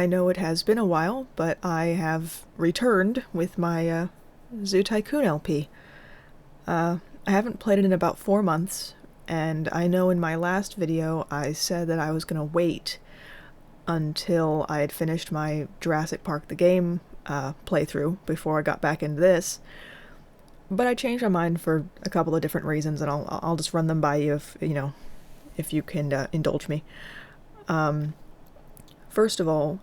I know it has been a while, but I have returned with my Zoo Tycoon LP. I haven't played it in about 4 months, and I know in my last video I said that I was gonna wait until I had finished my Jurassic Park the game playthrough before I got back into this. But I changed my mind for a couple of different reasons, and I'll just run them by you if you can indulge me. First of all,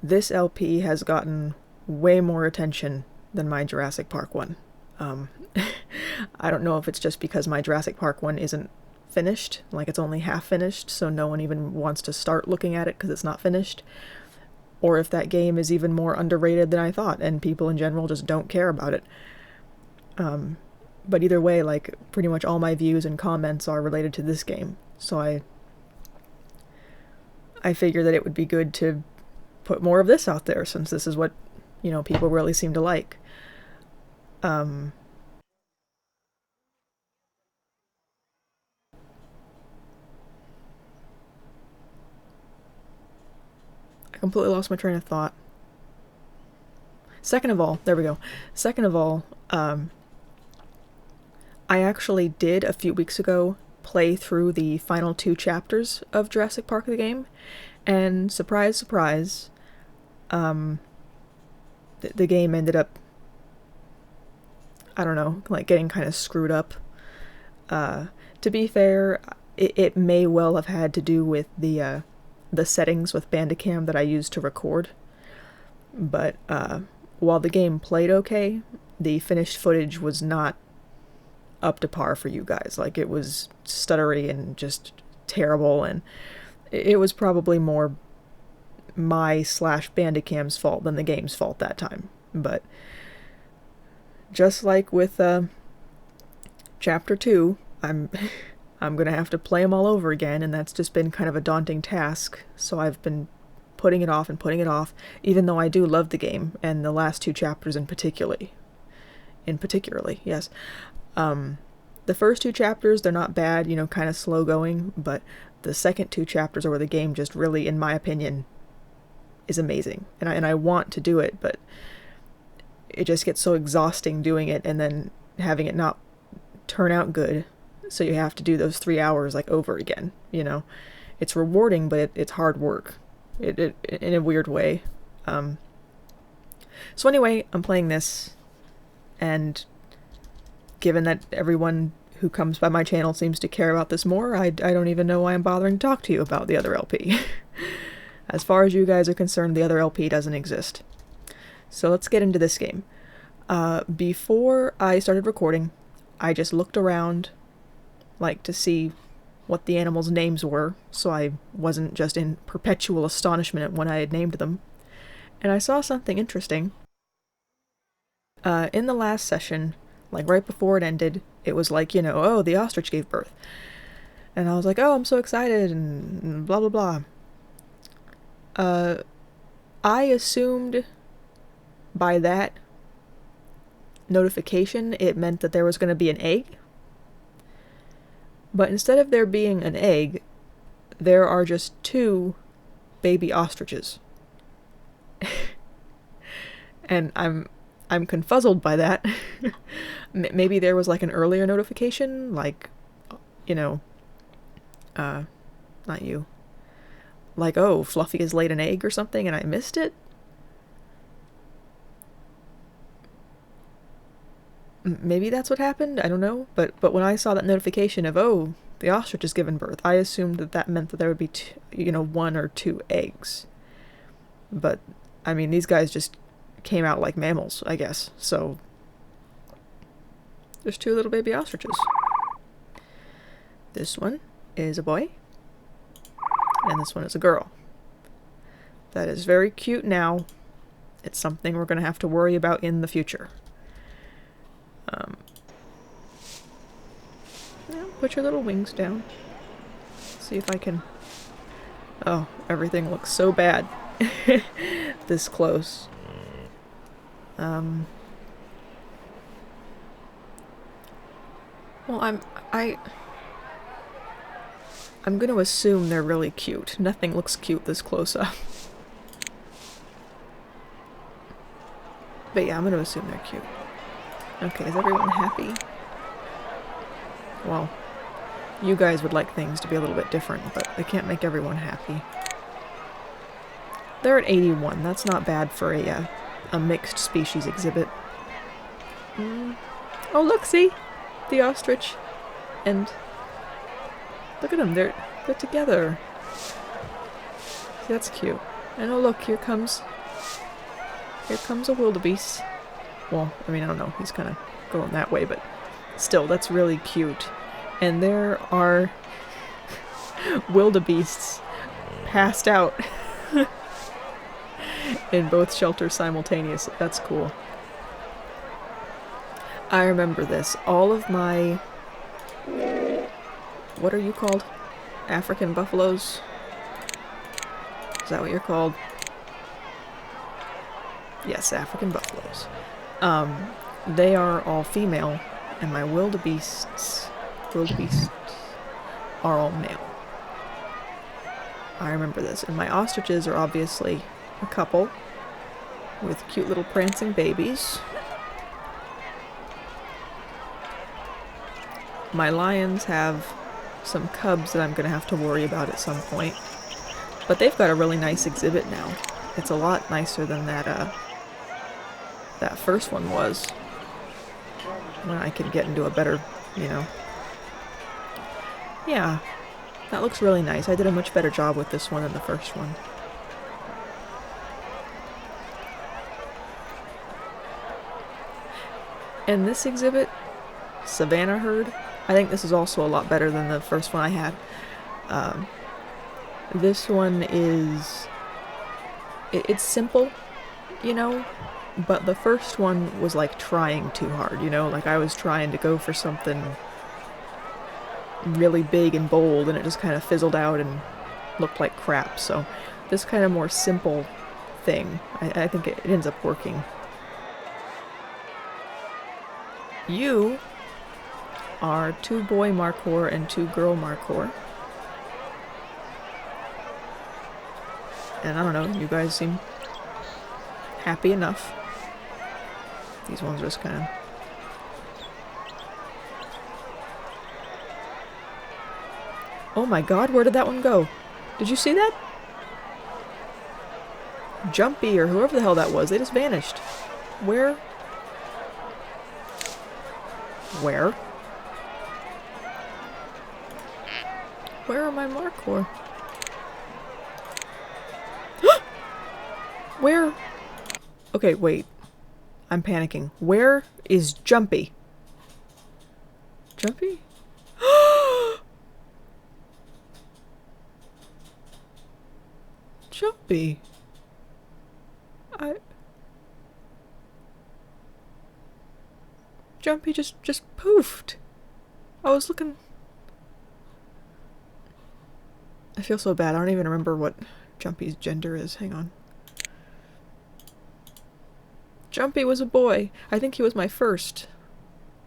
this LP has gotten way more attention than my Jurassic Park one. I don't know if it's just because my Jurassic Park one isn't finished, like it's only half finished, so no one even wants to start looking at it because it's not finished, or if that game is even more underrated than I thought, and people in general just don't care about it. But either way, like, pretty much all my views and comments are related to this game, so I figure that it would be good to put more of this out there, since this is what, people really seem to like. I completely lost my train of thought. Second of all, there we go. Second of all, I actually did a few weeks ago play through the final 2 chapters of Jurassic Park the game, and surprise, surprise, the game ended up, I don't know, like getting kind of screwed up. To be fair, it may well have had to do with the settings with Bandicam that I used to record, but while the game played okay, the finished footage was not up to par for you guys. Like, it was stuttery and just terrible, and it was probably more my/Bandicam's fault than the game's fault that time. But just like with Chapter 2, I'm gonna have to play them all over again, and that's just been kind of a daunting task, so I've been putting it off and putting it off, even though I do love the game, and the last 2 chapters in particularly, yes. The first 2 chapters, they're not bad, kind of slow going, but the second 2 chapters are where the game just really, in my opinion, is amazing. And I want to do it, but it just gets so exhausting doing it and then having it not turn out good, so you have to do those 3 hours like over again, It's rewarding, but it's hard work. It in a weird way. So anyway, I'm playing this, and given that everyone who comes by my channel seems to care about this more, I don't even know why I'm bothering to talk to you about the other LP. As far as you guys are concerned, the other LP doesn't exist. So let's get into this game. Before I started recording, I just looked around, like, to see what the animals' names were, so I wasn't just in perpetual astonishment at when I had named them. And I saw something interesting. In the last session, like right before it ended, it was like, oh, the ostrich gave birth. And I was like, oh, I'm so excited, and blah, blah, blah. I assumed by that notification it meant that there was going to be an egg. But instead of there being an egg, there are just 2 baby ostriches. And I'm confuzzled by that. Maybe there was like an earlier notification, like, not you. Like, oh, Fluffy has laid an egg or something and I missed it? Maybe that's what happened, I don't know. But when I saw that notification of, oh, the ostrich has given birth, I assumed that meant that there would be 1 or 2 eggs. But, I mean, these guys just came out like mammals, I guess, so there's 2 little baby ostriches. This one is a boy, and this one is a girl. That is very cute now. It's something we're going to have to worry about in the future. Put your little wings down. See if I can... Oh, everything looks so bad. This close. Well, I'm gonna assume they're really cute. Nothing looks cute this close up. But yeah, I'm gonna assume they're cute. Okay, is everyone happy? Well, you guys would like things to be a little bit different, but they can't make everyone happy. They're at 81. That's not bad for a mixed species exhibit. Oh, look, see? The ostrich. And look at them. They're together. See, that's cute. And oh, look, here comes a wildebeest. Well, I mean, I don't know. He's kind of going that way, but still, that's really cute. And there are wildebeests passed out in both shelters simultaneously. That's cool. I remember this. All of my... What are you called? African buffaloes? Is that what you're called? Yes, African buffaloes. They are all female, and my wildebeests are all male. I remember this. And my ostriches are obviously a couple with cute little prancing babies. My lions have some cubs that I'm going to have to worry about at some point. But they've got a really nice exhibit now. It's a lot nicer than that first one was. When I can get into a better, you know. Yeah, that looks really nice. I did a much better job with this one than the first one. And this exhibit, Savannah Herd, I think this is also a lot better than the first one I had. This one is... It's simple, you know, but the first one was like trying too hard, you know? Like I was trying to go for something really big and bold, and it just kind of fizzled out and looked like crap. So this kind of more simple thing, I think it ends up working. You are 2 boy markhor and 2 girl markhor. And I don't know, you guys seem happy enough. These ones are just kind of... Oh my god, where did that one go? Did you see that? Jumpy or whoever the hell that was, they just vanished. Where? Where? Where are my markhor? Where? Okay, wait. I'm panicking. Where is Jumpy? Jumpy? Jumpy. Jumpy just poofed. I was looking... I feel so bad. I don't even remember what Jumpy's gender is. Hang on. Jumpy was a boy. I think he was my first.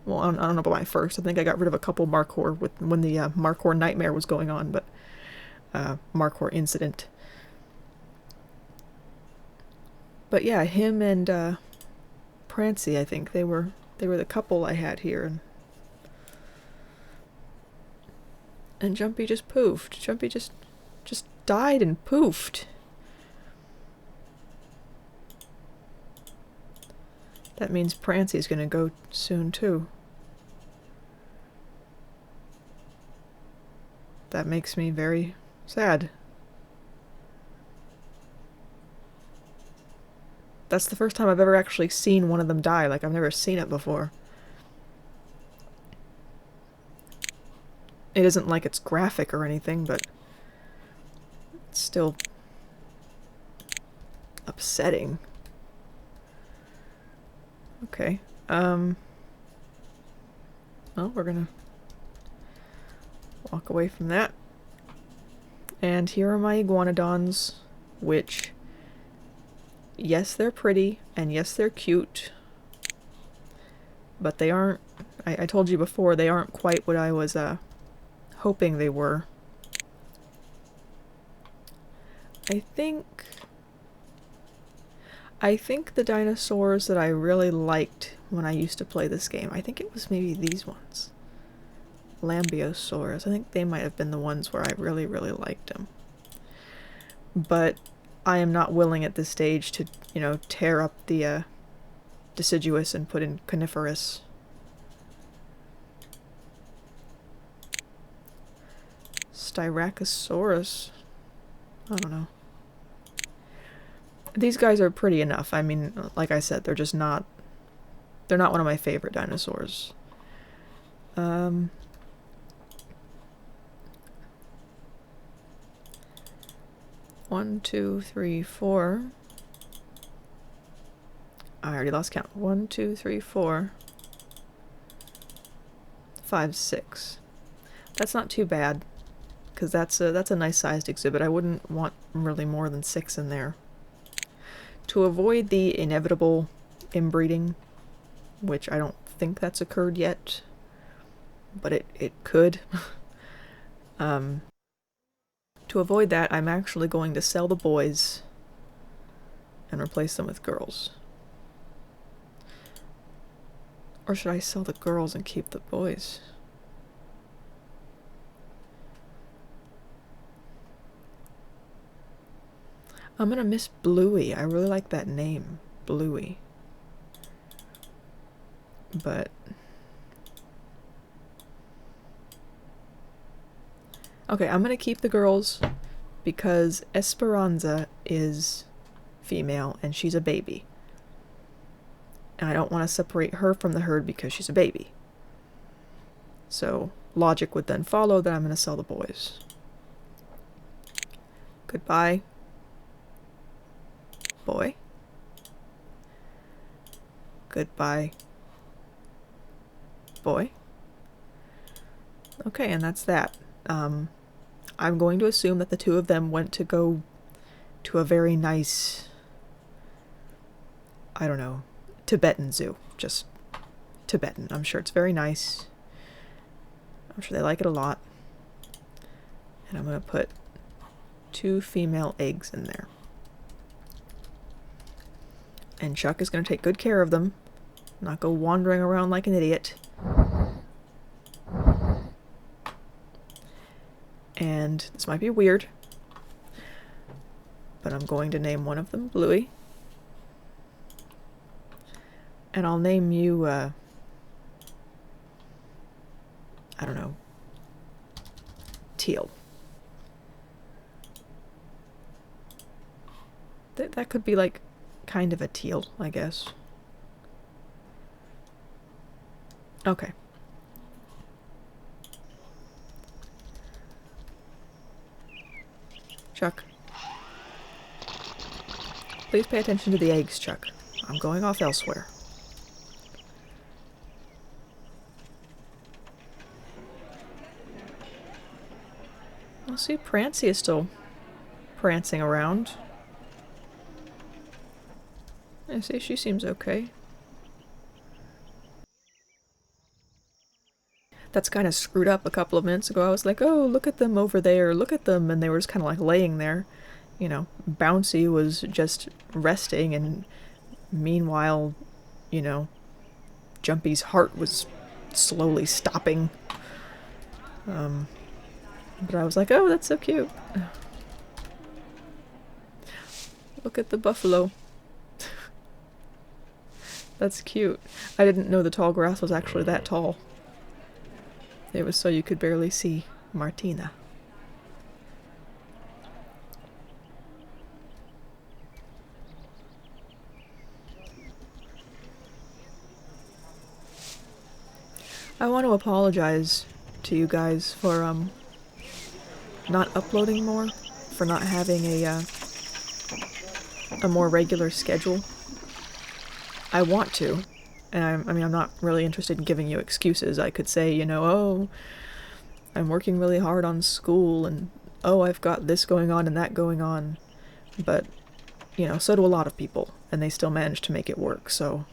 Well, I don't know about my first. I think I got rid of a couple markhor when the markhor nightmare was going on, but markhor incident. But yeah, him and Prancy, I think they were the couple I had here, and Jumpy just poofed. Jumpy just died and poofed. That means Prancy's gonna go soon too. That makes me very sad. That's the first time I've ever actually seen one of them die. Like, I've never seen it before. It isn't like it's graphic or anything, but it's still upsetting. Okay. Well, we're gonna walk away from that. And here are my iguanodons, which, yes, they're pretty, and yes, they're cute, but they aren't, I told you before, they aren't quite what I was hoping they were. I think the dinosaurs that I really liked when I used to play this game, I think it was maybe these ones. Lambiosaurus. I think they might have been the ones where I really, really liked them. But I am not willing at this stage to, you know, tear up the deciduous and put in coniferous. Styracosaurus. I don't know. These guys are pretty enough. I mean, like I said, they're just not... They're not one of my favorite dinosaurs. 1, 2, 3, 4. I already lost count. 1, 2, 3, 4. 5, 6. That's not too bad, because that's a nice sized exhibit. I wouldn't want really more than 6 in there. To avoid the inevitable inbreeding, which I don't think that's occurred yet, but it could. To avoid that, I'm actually going to sell the boys and replace them with girls. Or should I sell the girls and keep the boys? I'm gonna miss Bluey. I really like that name, Bluey. But... okay, I'm gonna keep the girls because Esperanza is female and she's a baby. And I don't want to separate her from the herd because she's a baby. So logic would then follow that I'm gonna sell the boys. Goodbye, boy. Goodbye, boy. Okay, and that's that. I'm going to assume that the two of them went to go to a very nice, I don't know, Tibetan zoo. Just Tibetan. I'm sure it's very nice. I'm sure they like it a lot. And I'm going to put 2 female eggs in there. And Chuck is going to take good care of them, not go wandering around like an idiot. And this might be weird, but I'm going to name one of them Bluey. And I'll name you, I don't know, Teal. That could be like kind of a teal, I guess. Okay. Chuck. Please pay attention to the eggs, Chuck. I'm going off elsewhere. I'll see, Prancy is still prancing around. I see, she seems okay. That's kind of screwed up a couple of minutes ago. I was like, oh, look at them over there, look at them, and they were just kind of like laying there. You know, Bouncy was just resting, and meanwhile, you know, Jumpy's heart was slowly stopping. But I was like, oh, that's so cute. Look at the buffalo. That's cute. I didn't know the tall grass was actually that tall. It was so you could barely see Martina. I want to apologize to you guys for not uploading more, for not having a more regular schedule. I want to, and I mean, I'm not really interested in giving you excuses. I could say, you know, oh, I'm working really hard on school, and oh, I've got this going on and that going on, but, you know, so do a lot of people, and they still manage to make it work, so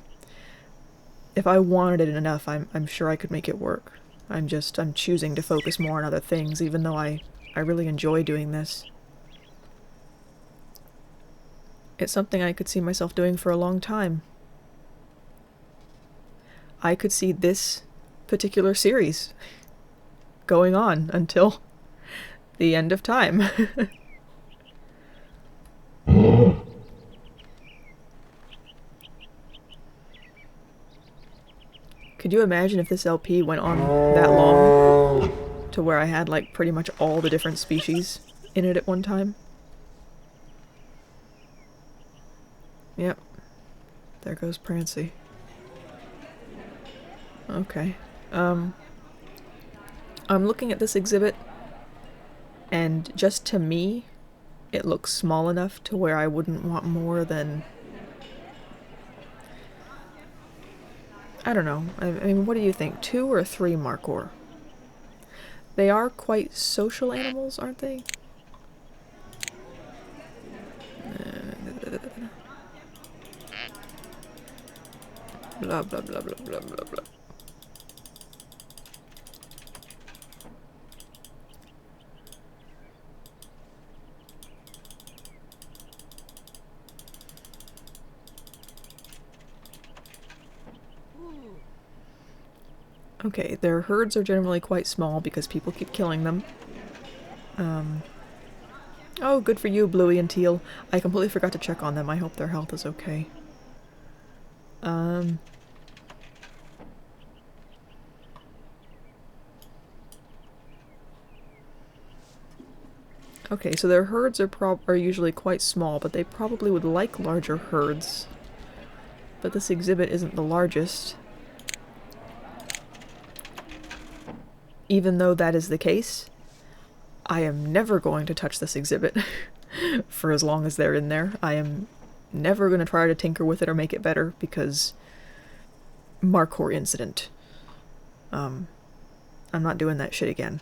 if I wanted it enough, I'm sure I could make it work. I'm choosing to focus more on other things, even though I really enjoy doing this. It's something I could see myself doing for a long time. I could see this particular series going on until the end of time. Could you imagine if this LP went on that long to where I had like pretty much all the different species in it at one time? Yep. There goes Prancy. Okay. I'm looking at this exhibit, and just to me, it looks small enough to where I wouldn't want more than... I don't know. I mean, what do you think? 2 or 3 Markhor? They are quite social animals, aren't they? Blah, blah, blah, blah, blah, blah, blah. Okay, their herds are generally quite small because people keep killing them. Oh, good for you, Bluey and Teal. I completely forgot to check on them. I hope their health is okay. Okay, so their herds are usually quite small, but they probably would like larger herds. But this exhibit isn't the largest. Even though that is the case, I am never going to touch this exhibit for as long as they're in there. I am never going to try to tinker with it or make it better because Markhor incident. I'm not doing that shit again.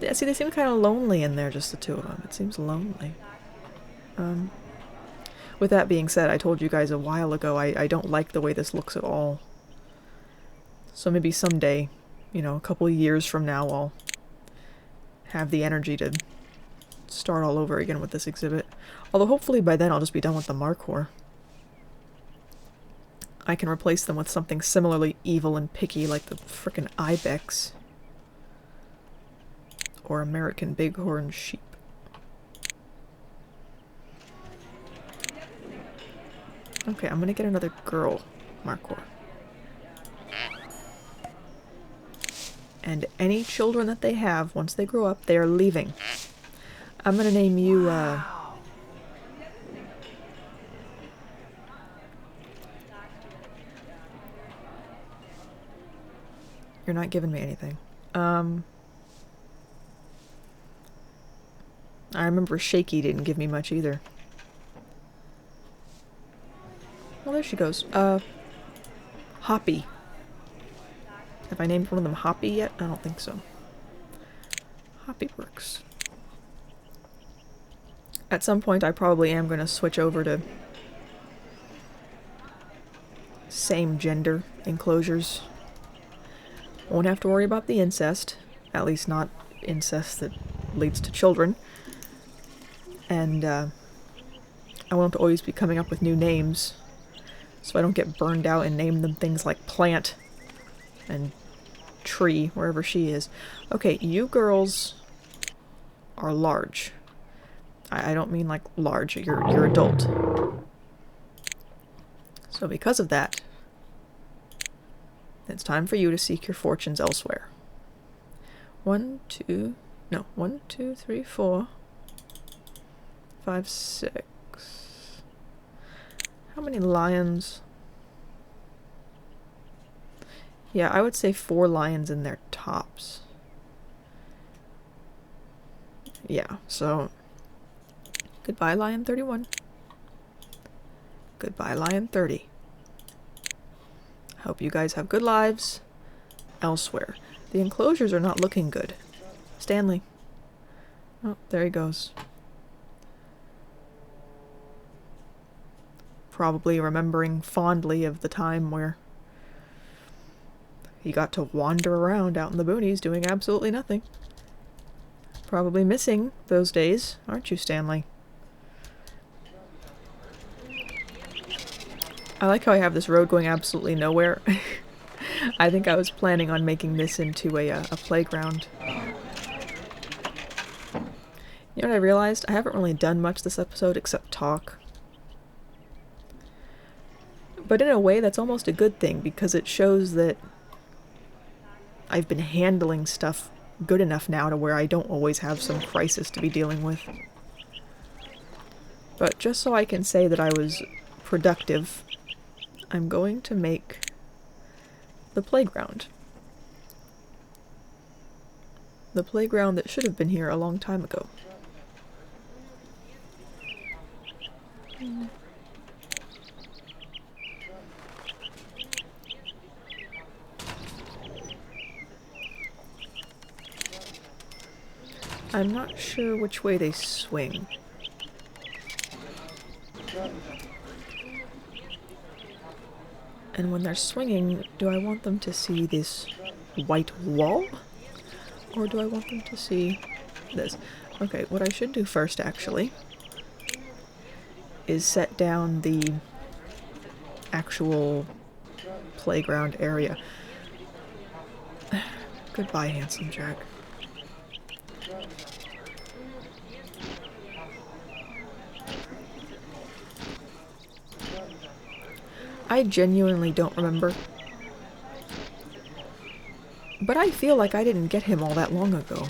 Yeah, see, they seem kind of lonely in there, just the 2 of them. It seems lonely. With that being said, I told you guys a while ago I don't like the way this looks at all. So maybe someday, you know, a couple of years from now, I'll have the energy to start all over again with this exhibit. Although hopefully by then I'll just be done with the Markhor. I can replace them with something similarly evil and picky like the frickin' ibex. Or American bighorn sheep. Okay, I'm gonna get another girl Markhor. And any children that they have, once they grow up, they are leaving. I'm gonna name you, You're not giving me anything. I remember Shaky didn't give me much either. Well, there she goes. Hoppy. Have I named one of them Hoppy yet? I don't think so. Hoppy works. At some point, I probably am going to switch over to same gender enclosures. Won't have to worry about the incest. At least not incest that leads to children. And I won't always be coming up with new names, so I don't get burned out and name them things like Plant and Tree, wherever she is. Okay, you girls are large. I don't mean like large, you're adult. So because of that, it's time for you to seek your fortunes elsewhere. 1, 2, 3, 4, 5, 6. How many lions? Yeah, I would say 4 lions in their tops. Yeah, so goodbye, Lion 31. Goodbye, Lion 30. Hope you guys have good lives elsewhere. The enclosures are not looking good. Stanley. Oh, there he goes. Probably remembering fondly of the time where he got to wander around out in the boonies doing absolutely nothing. Probably missing those days, aren't you, Stanley? I like how I have this road going absolutely nowhere. I think I was planning on making this into a playground. You know what I realized? I haven't really done much this episode except talk. But in a way, that's almost a good thing, because it shows that I've been handling stuff good enough now to where I don't always have some crisis to be dealing with. But just so I can say that I was productive, I'm going to make the playground. The playground that should have been here a long time ago. I'm not sure which way they swing. And when they're swinging, do I want them to see this white wall? Or do I want them to see this? Okay, what I should do first, actually, is set down the actual playground area. Goodbye, handsome Jack. I genuinely don't remember. But I feel like I didn't get him all that long ago.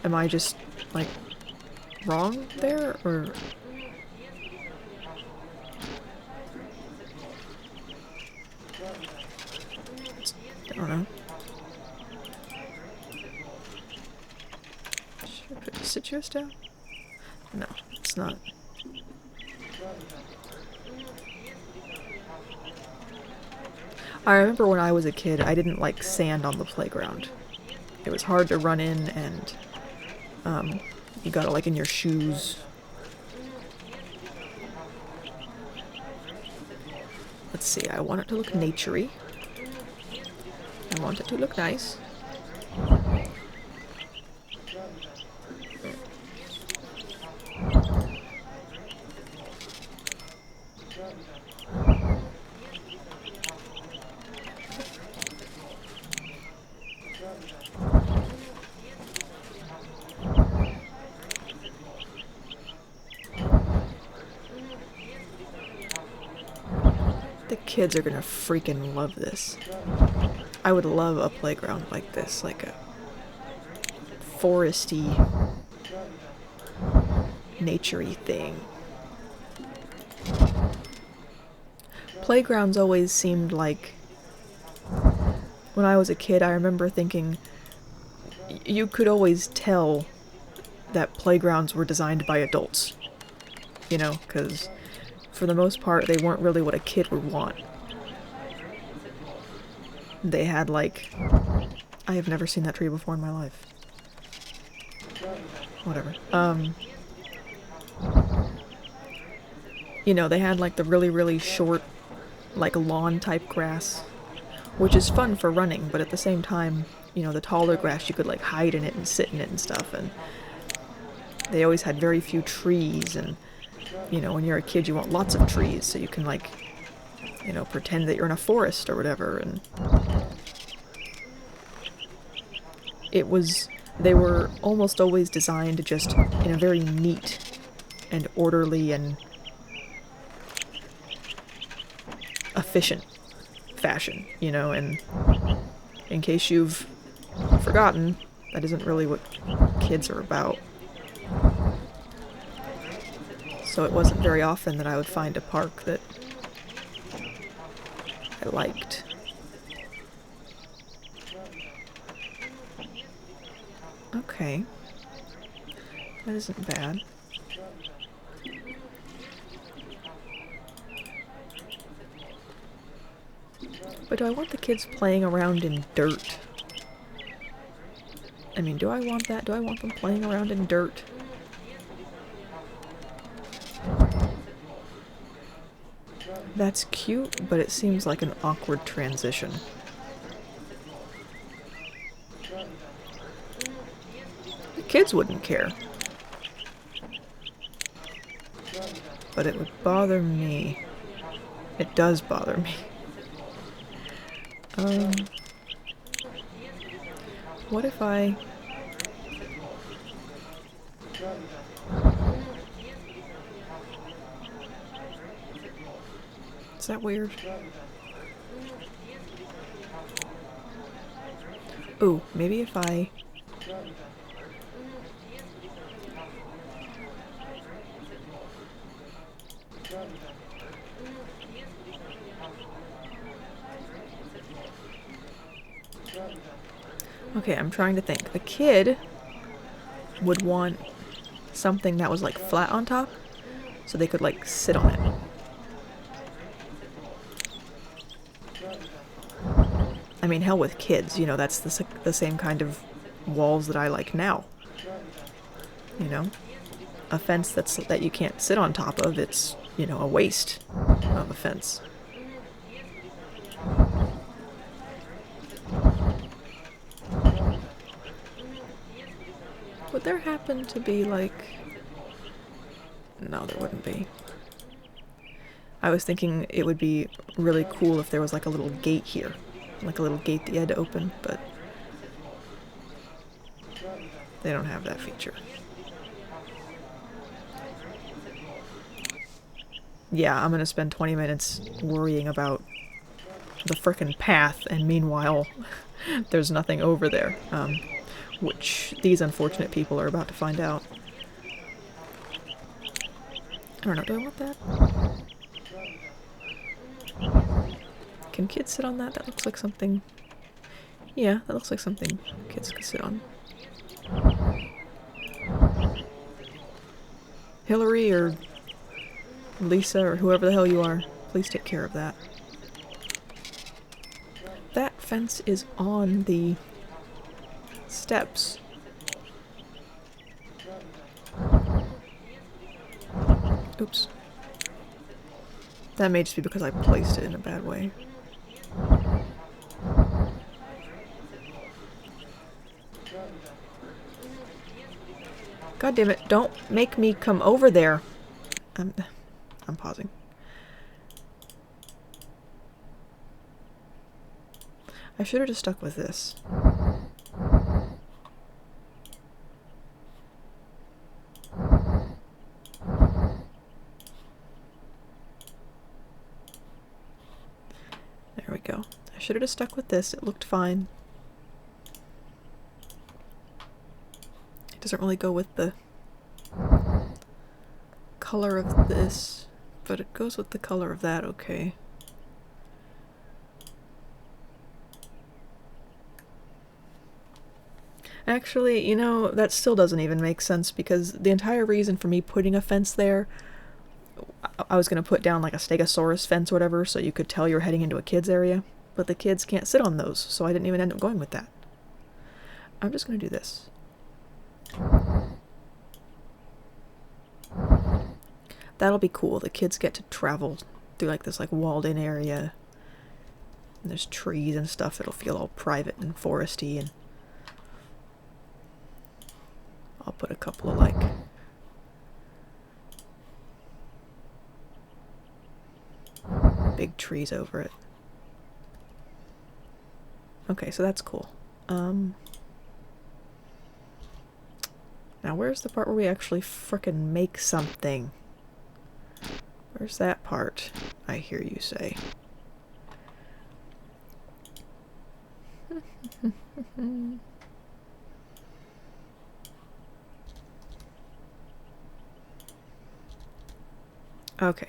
Am I just, like, wrong there, or... I don't know. Should I put the citrus down? No, it's not. I remember when I was a kid, I didn't like sand on the playground. It was hard to run in, and you got it like in your shoes. Let's see, I want it to look naturey. I want it to look nice. The kids are gonna freaking love this. I would love a playground like this, like a foresty, naturey thing. Playgrounds always seemed like... When I was a kid, I remember thinking you could always tell that playgrounds were designed by adults. You know, because for the most part, they weren't really what a kid would want. They had, like... I have never seen that tree before in my life. Whatever. You know, they had, like, the really, really short, like, lawn-type grass, which is fun for running, but at the same time, you know, the taller grass, you could, like, hide in it and sit in it and stuff, and they always had very few trees, and, you know, when you're a kid, you want lots of trees, so you can, like, you know, pretend that you're in a forest or whatever, and they were almost always designed just in a very neat and orderly and efficient fashion, you know, and in case you've forgotten, that isn't really what kids are about. So it wasn't very often that I would find a park that I liked. Okay. That isn't bad. But do I want the kids playing around in dirt? I mean, do I want that? Do I want them playing around in dirt? That's cute, but it seems like an awkward transition. The kids wouldn't care. But it would bother me. It does bother me. What if I... Is that weird? Ooh, maybe if I... Okay, I'm trying to think. The kid would want something that was like flat on top, so they could like sit on it. I mean, hell with kids, you know, that's the same kind of walls that I like now. You know? A fence that you can't sit on top of, it's, you know, a waste of a fence. Would there happen to be like... No, there wouldn't be. I was thinking it would be really cool if there was like a little gate here. Like a little gate that you had to open, but they don't have that feature. Yeah, I'm gonna spend 20 minutes worrying about the frickin' path, and meanwhile, there's nothing over there. Which these unfortunate people are about to find out. I don't know, do I want that? Can kids sit on that? That looks like something... Yeah, that looks like something kids could sit on. Hillary or Lisa or whoever the hell you are, please take care of that. That fence is on the steps. Oops. That may just be because I placed it in a bad way. God damn it, don't make me come over there. I'm pausing. I should have just stuck with this. There we go. I should have just stuck with this. It looked fine. It doesn't really go with the color of this, but it goes with the color of that, okay. Actually, you know, that still doesn't even make sense, because the entire reason for me putting a fence there, I was going to put down like a stegosaurus fence or whatever, so you could tell you're heading into a kid's area, but the kids can't sit on those, so I didn't even end up going with that. I'm just going to do this. That'll be cool. The kids get to travel through like this like walled in area, and there's trees and stuff. It'll feel all private and foresty, and I'll put a couple of like big trees over it. Okay, so that's cool. Now where's the part where we actually frickin' make something? Where's that part, I hear you say? Okay,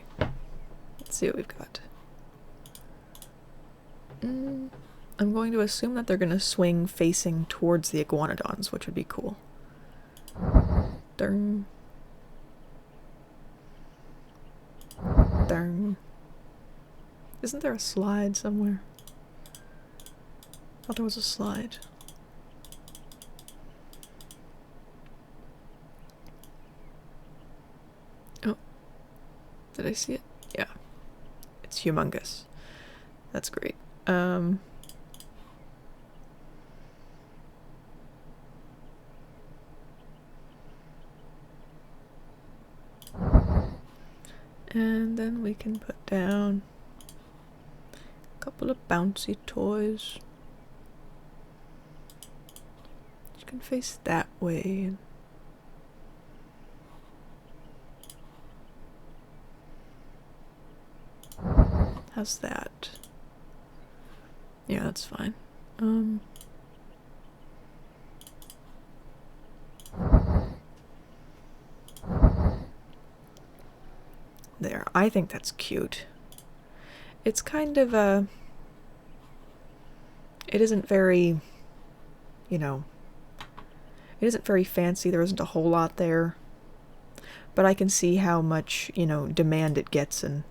let's see what we've got. I'm going to assume that they're going to swing facing towards the iguanodons, which would be cool. Darn. Darn. Isn't there a slide somewhere? I thought there was a slide. Oh. Did I see it? Yeah. It's humongous. That's great. And then we can put down Couple of bouncy toys. You can face that way. How's that? Yeah, that's fine. There. I think that's cute. It's kind of a... It isn't very, you know, it isn't very fancy. There isn't a whole lot there. But I can see how much, you know, demand it gets and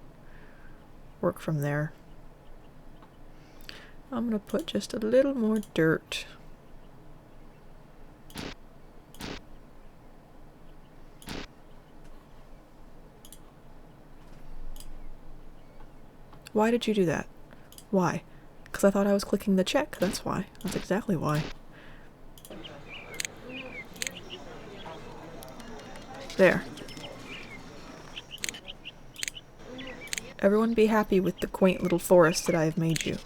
work from there. I'm gonna put just a little more dirt. Why did you do that? Why? Because I thought I was clicking the check, that's why. That's exactly why. There. Everyone be happy with the quaint little forest that I have made you.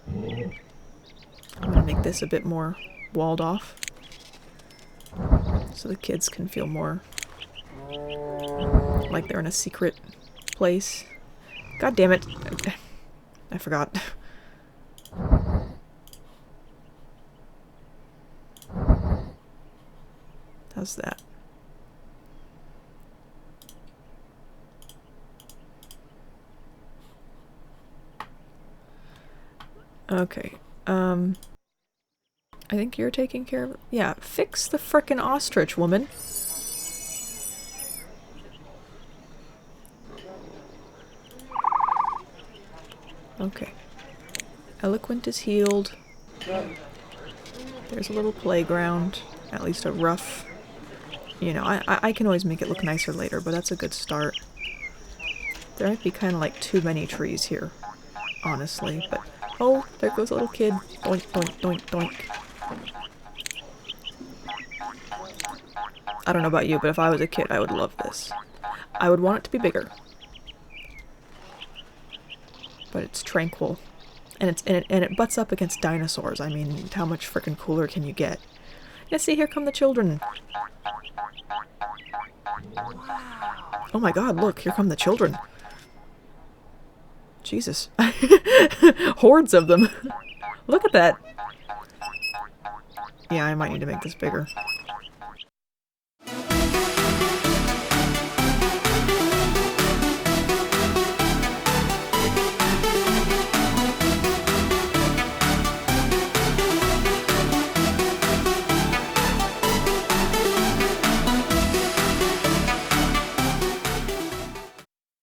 I'm gonna make this a bit more walled off, so the kids can feel more like they're in a secret place. God damn it. I forgot. How's that? Okay, I think you're taking care of it. Yeah, fix the frickin' ostrich, woman. Okay. Eloquent is healed. There's a little playground. At least a rough... You know, I can always make it look nicer later, but that's a good start. There might be kind of like too many trees here, honestly, but... Oh, there goes a little kid. Doink, doink, doink, doink. I don't know about you, but if I was a kid, I would love this. I would want it to be bigger. But it's tranquil. And it butts up against dinosaurs. I mean, how much frickin' cooler can you get? Yeah, see, here come the children. Oh my god, look, here come the children. Jesus. Hordes of them. Look at that. Yeah, I might need to make this bigger.